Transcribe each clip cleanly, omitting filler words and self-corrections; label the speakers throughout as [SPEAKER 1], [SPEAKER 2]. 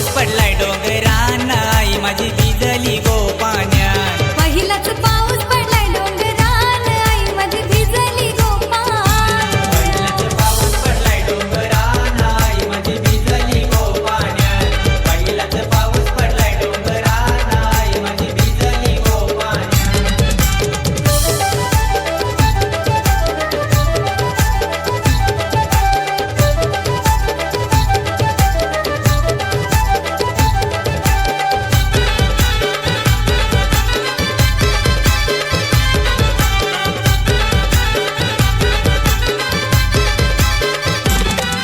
[SPEAKER 1] पाऊस पडलाय डोंगरान आई माझी भिजली गो पाण्यात.
[SPEAKER 2] पहिलाच पाऊस पडलाय डोंगरान आई माझी भिजली गो पाण्यात.
[SPEAKER 1] पहिलाच पाऊस पडलाय डोंगरान आई माझी भिजली गो पाण्यात. पहिलाच पाऊस पडलाय डोंगरान आई माझी भिजली गो पाण्यात.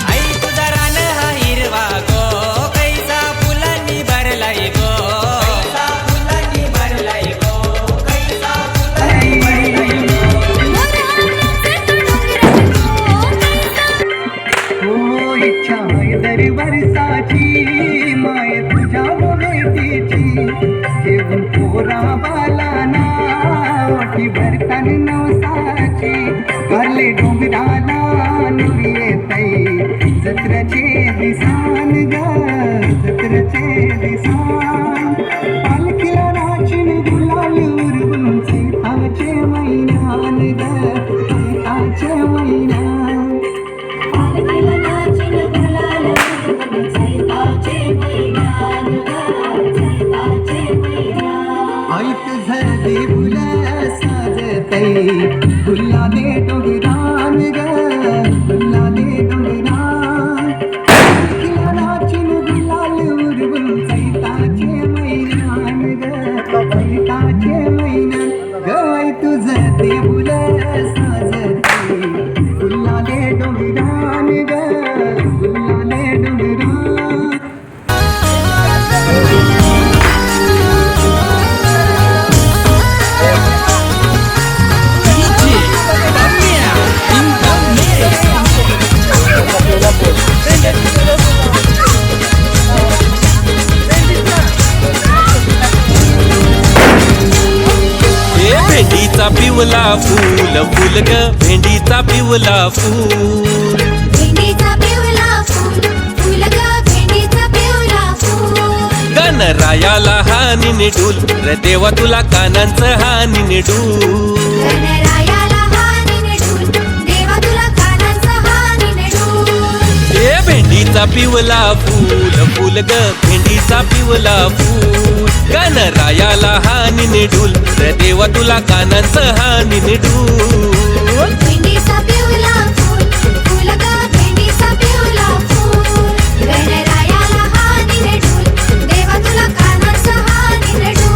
[SPEAKER 1] आई तुझा रान हा हिरवा गो कैसा फुलांनी भरलाय गो. कैसा फुलांनी भरलाय गो. कैसा फुलांनी भरलाय गो.
[SPEAKER 3] हो इच्छा दर वर्षाची माय तुझ्या बोलतीची घेऊन पोरा बालाना ओठी भरतान नवसाची घाले डोंगराला नुरी येतई जत्राचे दिसान ग जत्राचे दिसान पालखीला नाचिन गुलाल उरवून सीताचे मैदान ग सीताचे मैदान. ऐक झरते फुला साजतई फुला दे डोंगरान ग फुला दे डोंगरान किला नाचिन गुलाल उरवून सैताचे मैदान ग सैताचे मैदान ग. ऐक झरते फुला साजतई फुला दे डोंगरान ग फुला दे डोंगरान.
[SPEAKER 4] भेंडीचा पिवला फूल फुल ग भेंडीचा पिवला फूल.
[SPEAKER 2] भेंडीचा पिवला फूल फुल ग भेंडीचा पिवला फूल.
[SPEAKER 4] गणरायाला हानी निडूल रे देवा तुला कानांचं हानी निडूल.
[SPEAKER 2] गणरायाला हानी निडूल देवा तुला कानांचा हानी निडूल.
[SPEAKER 4] ए भेंडीचा पिवला फूल फुल ग भेंडीचा पिवला फूल. गणरायाला हानी निडूल रे देवा तुला कानांचं हानी निडूल.
[SPEAKER 2] भेंडीचा पिवला फूल फुल ग भेंडीचा पिवला फूल. गणरायाला हानी निडूल देवा तुला कानांचा हानी निडूल.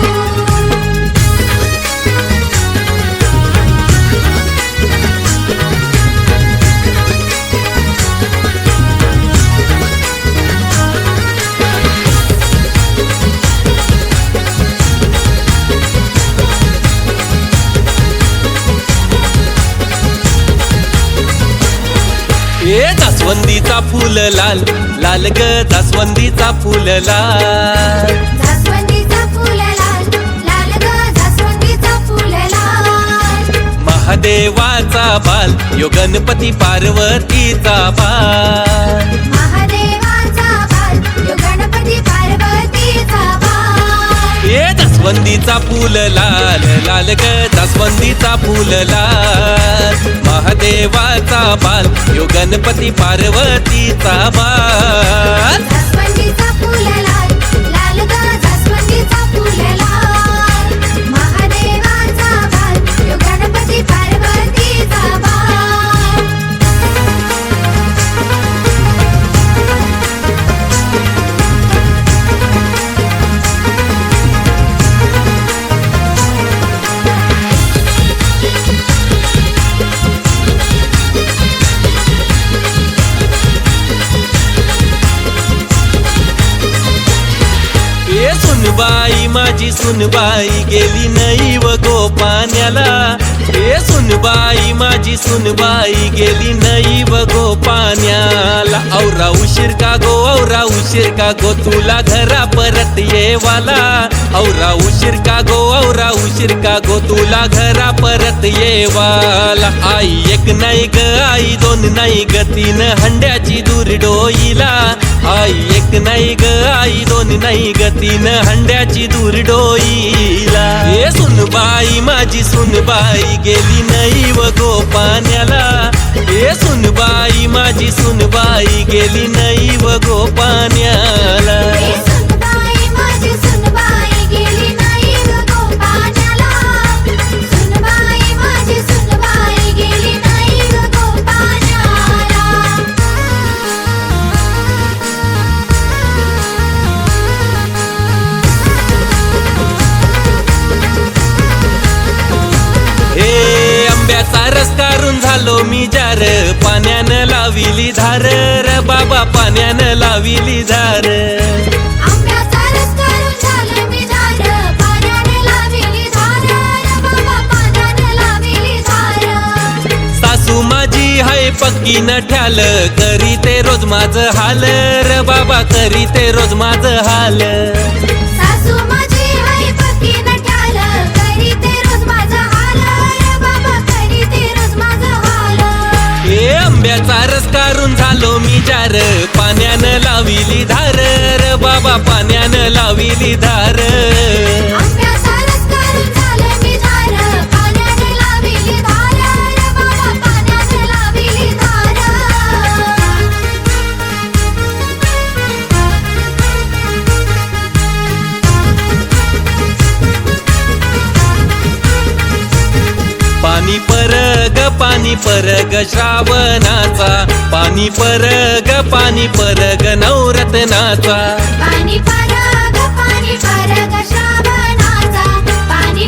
[SPEAKER 4] ए जास्वंदीचा फूल लाल लाल ग जास्वंदीचा फूल लाल.
[SPEAKER 2] जास्वंदीचा फूल लाल लाल ग जास्वंदीचा फूल लाल.
[SPEAKER 4] महादेवाचा बाल यो गणपती पार्वतीचा बाल.
[SPEAKER 2] महादेवाचा बाल यो गणपती पार्वतीचा बाल.
[SPEAKER 4] ए जास्वंदीचा फूल लाल लाल ग जास्वंदीचा फूल लाल. महादेवाचा बाल यो गणपती पार्वतीचा बाल.
[SPEAKER 2] जास्वंदीचा फूल लाल लाल ग जास्वंदीचा फूल लाल. महादेवाचा बाल यो गणपती पार्वतीचा बाल.
[SPEAKER 4] ए सुनबाई माझी सुनबाई गेली नाही व गो पाण्याला. ए सुनबाई माझी सुनबाई गेली नाही व गो पाण्याला. औरा उशीर का गो तुला घरा परत येवाला. औरा उशीर का गो तुला घरा परत येवाला. आई एक नाही ग आई दोन नाही ग तीन हंड्याची दूर डोईला. आई एक नाही ग आई दोन नाही ग तीन हंड्याची दूर डोईला. हे सुनबाई माझी सुनबाई गेली नाही व गो पाण्याला. हे सुनबाई माझी सुनबाई गेली नाही व गो पाण्याला.
[SPEAKER 2] हे सुनबाई माझी सुनबाई गेली नाही गो पाण्याला. सुनबाई माझी सुनबाई गेली नाही गो पाण्याला.
[SPEAKER 4] हे आंब्याचा रस काढून झालो मी जार पाण्यानं लाविली धार र बाबा पाण्यानं लाविली धार.
[SPEAKER 2] आंब्याचा रस काढून झालं मी झाड पाण्याने लाविली धार रे बाबा पाण्याने लाविली धार.
[SPEAKER 4] सासू माझी हाय पक्की न ठ्याल करी ते रोज माझं हाल र बाबा करी ते रोज माझं हाल.
[SPEAKER 2] सासू माझी हाय पक्की न ठाल करी ते रोज माझा हाल रे बाबा करी ते रोज माझा हाल.
[SPEAKER 4] हे आंब्याचा रस काढून झालो मी जार पाण्यानं लाविली धार र बाबा पाण्यानं लाविली धार.
[SPEAKER 2] आंब्याचा रस काढून झालं मी झाड पाण्याने लाविली धार रे बाबा पाण्याने लाविली धार.
[SPEAKER 4] पाणी परग श्रावणाचा. पाणी परग नवरत्नाचा.
[SPEAKER 2] पाणी परग श्रावणाचा. पाणी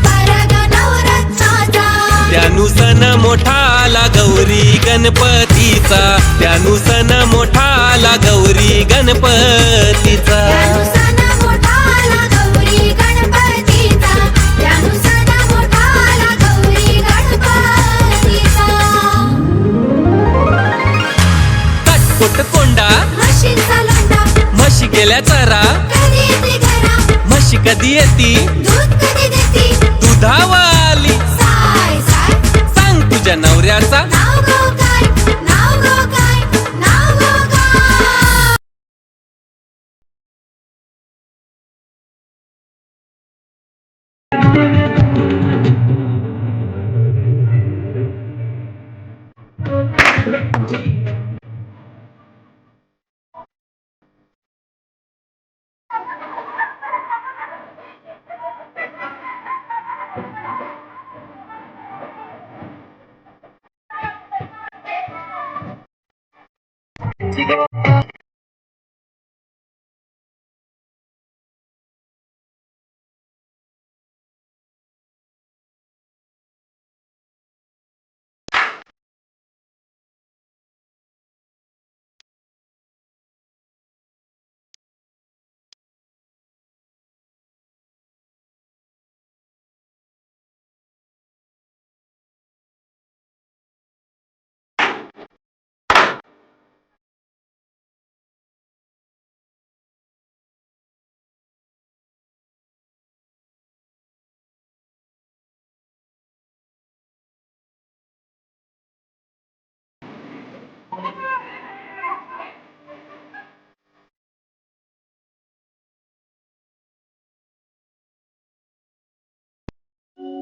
[SPEAKER 2] परग नवरत्नाचा.
[SPEAKER 4] त्यानु सण मोठा आला गौरी गणपतीचा. त्यानु सण मोठा आला गौरी गणपतीचा.
[SPEAKER 2] त्यानु सण मोठा आला गौरी गणपतीचा. त्यानु सण मोठा आला गौरी गणपतीचा.
[SPEAKER 4] कटकोट कोंडा
[SPEAKER 2] म्हशींचा लोंढा
[SPEAKER 4] म्हशी गेल्या चरा.
[SPEAKER 2] कधी येते घरा.
[SPEAKER 4] म्हशी कधी येती
[SPEAKER 2] दूध कधी देती.
[SPEAKER 4] दुधावाली.
[SPEAKER 2] साय साय
[SPEAKER 4] सांग तुझ्या नवऱ्याचा
[SPEAKER 2] नाव गो काय. नाव गो काय. नाव गो काय.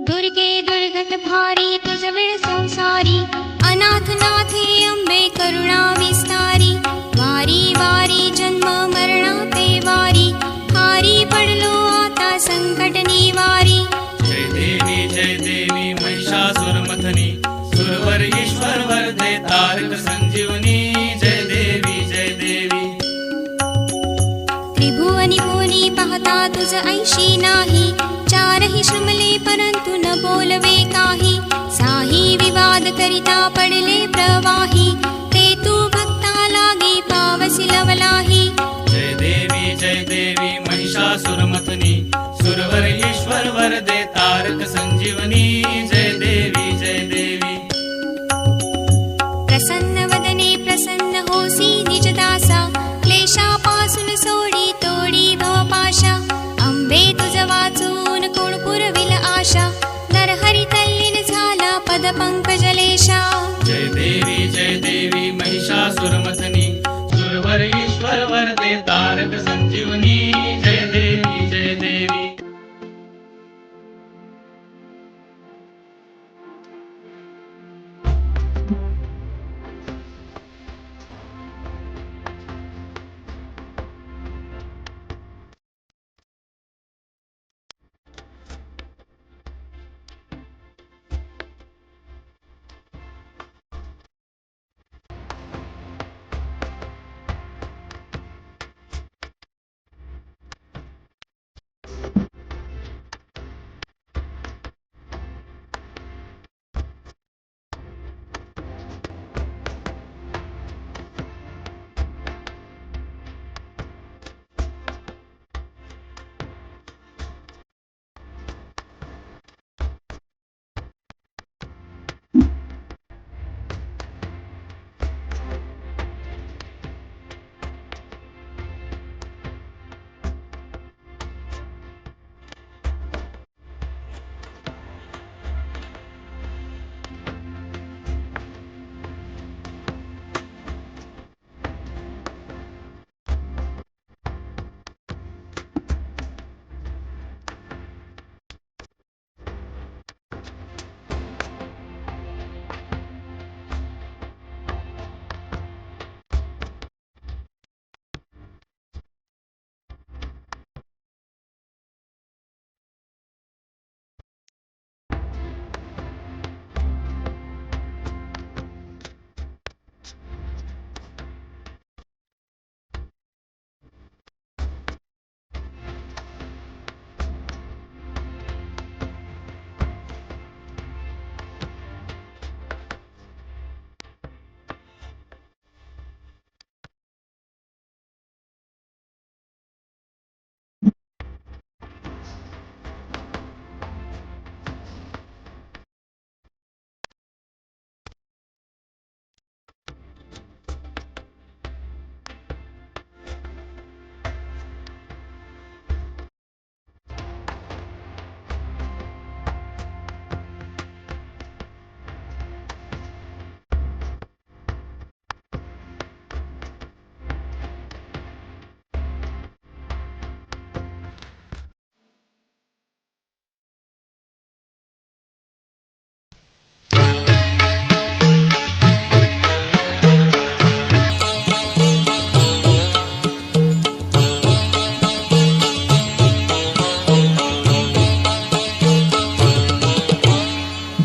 [SPEAKER 5] दुर्गे दुर्गत भारी तुझ वेळ संसारी. अनाथ नाथे अंबे करुणा विस्तारी. वारी वारी जन्म मरणाते वारी. हारी पडलो आता संकट निवारी.
[SPEAKER 6] जय देवी महिषासुरमथनी. सुरवर ईश्वर वरदे तारक संजीवनी. जय देवी जय देवी.
[SPEAKER 5] त्रिभुवनी कोणी पाहता तुझ ऐशी नाही. चारही श्रमले परंतु न बोलवे काही. साही विवाद करिता पडले प्रवाही. ते तू भक्ता लागे पावसी लवलाही.
[SPEAKER 6] जय देवी महिषासुरमथनी. सुरवर ईश्वर वरदे तारक संजीवनी. जय देवी जय देवी.
[SPEAKER 5] प्रसन्न वदने प्रसन्न होसी निजदासा. क्लेशापासून सोडी तोडी भवपाशा. अंबे तुझ वाचून कोण पुरविल आशा. नरहरी तल्लीन झाला पद पंकजलेशा.
[SPEAKER 6] जय देवी महिषासुरमथनी. वरदे तारक संजीवनी जय देवी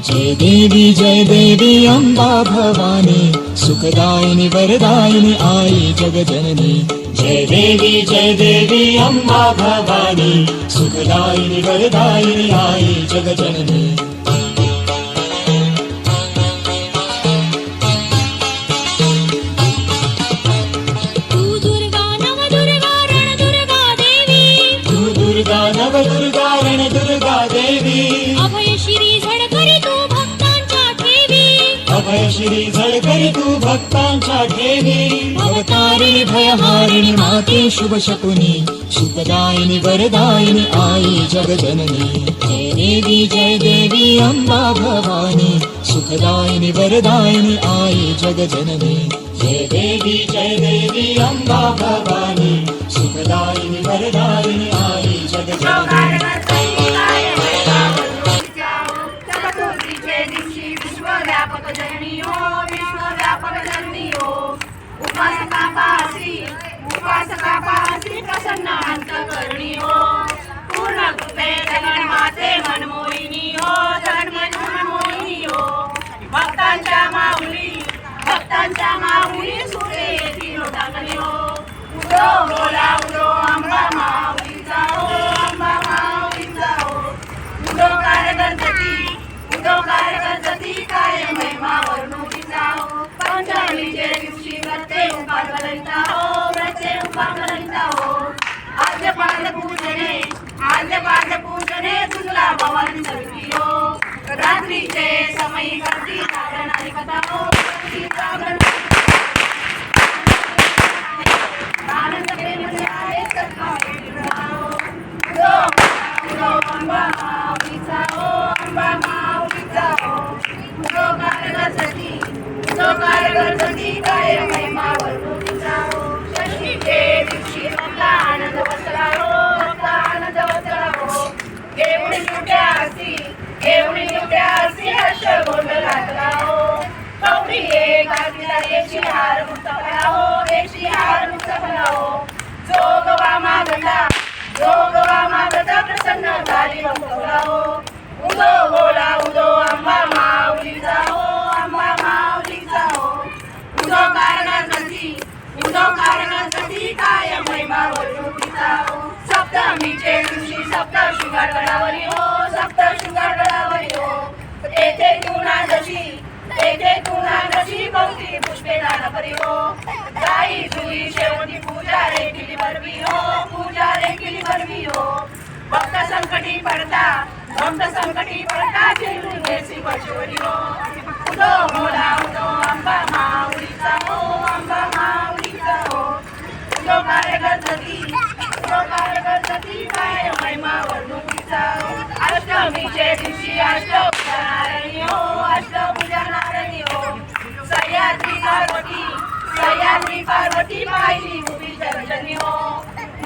[SPEAKER 6] जय देवी
[SPEAKER 7] जय देवी अम्बा भवानी सुखदायिनी वरदायिनी आई जगजननी जय देवी अम्बा भवानी सुखदायिनी वरदायिनी आई जगजननी
[SPEAKER 5] तू दुर्गा नवदुर्गा रणदुर्गा देवी
[SPEAKER 7] तू दुर्गा नवदुर्गा रणदुर्गा देवी
[SPEAKER 5] अभय श्री झडकरी तू भक्तांच्या ठेवी
[SPEAKER 7] अभय श्री झळकरी तू भक्तांच्या ठेवी भवतारिणी भयहारिणी माते शुभ शकुनी सुखदायिनी वरदायिनी आई जगजननी जय देवी अम्बा भवानी सुखदायिनी वरदायिनी आई जगजननी जय देवी अम्बा भवानी सुखदायिनी वरदायिनी आई जगजननी
[SPEAKER 8] चतुर्थीचे दिवशी विश्वव्यापक जननी हो विश्वव्यापक जननी हो उपासका पासी प्रसन्न अंतकरणी हो पूर्ण कृपे जगन्माते मनमोहिनी हो मनमोहिनी हो भक्तांच्या माऊली सुरे येथील टाकणी हो उदो बोला उदो अंबा माऊलीचा हो अंबा माऊलीचा हो उदो कार्यगणपती काय महिमा वर्णुकीचा हो पंचमीचे दिवशी व्रते उपाकरिता हो आद्य पाद पूजने तुला भवानी सविती हो रात्रीचे समयी करती जागरणारी कथा हो आनंद प्रेम आहे अंबा माऊलीचा हो अंबा माऊलीचा हो कारगणपती काय महिमा वर्णुकीचा हो षष्टीचे दिवशी आनंद वसला हो भक्ता आनंद वसला हो घेऊन निवट्यासी हर्ष गोंधळ घातला हो कवडी एक आरतीला देशी हार मुक्तपणा हो देशी हार मुक्तपणा हो जोगवा मागता प्रसन्न झाली मुक्तपणा हो उदो बोला उदो अंबा माऊलीचा हो अंबा माऊलीचा हो उदो कारणासाठी काय महिमा वैभवीचा हो सप्तमीचे दिवशी सप्त शृंगार गडावरी हो सप्त शृंगार गडावरी हो तेथे तू ना जशी भक्ती पुष्पे दान परी हो गाई जुई शेवटी पूजा रे केली बरवी हो भक्त संकटी पडता झेलून घेसी पशुवरी हो उदो बोला उदो अंबा माऊलीचा हो अंबा माऊलीचा हो उदो कार्यकर्ती काय महिमा वर्णुकीचा अष्टमीचे दिवशी अष्टभुजा नारायणी हो सह्याद्री पार्वती पाहिली उभी चरचणी हो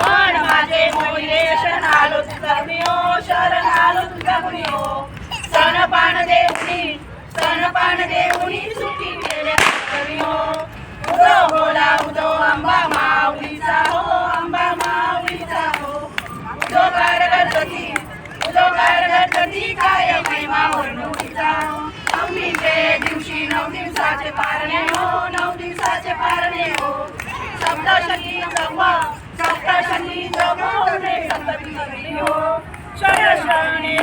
[SPEAKER 8] मन माझे मोहिले शरण आलो तुझा गुणी हो स्तनपान देऊनी सुखी केल्या कवी हो उदो बोला उदो अंबा माऊलीचा हो अंबा माऊलीचा हो उदो कारगती काय महिमा वर्णुकीचा नवमीचे दिवशी 9 दिवसाचे पारणे हो सप्तशती सप्तपदी हो शरणी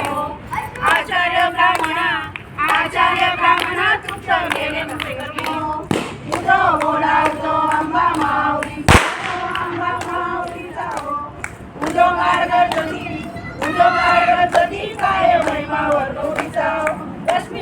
[SPEAKER 8] हो आचार्य ब्राह्मणा तृप्त गेले हो उदो बोला उदो अंबा माऊलीचा हो उदो कारगती काय महिमा वर्णुकीचा रश्मी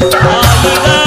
[SPEAKER 4] आई ग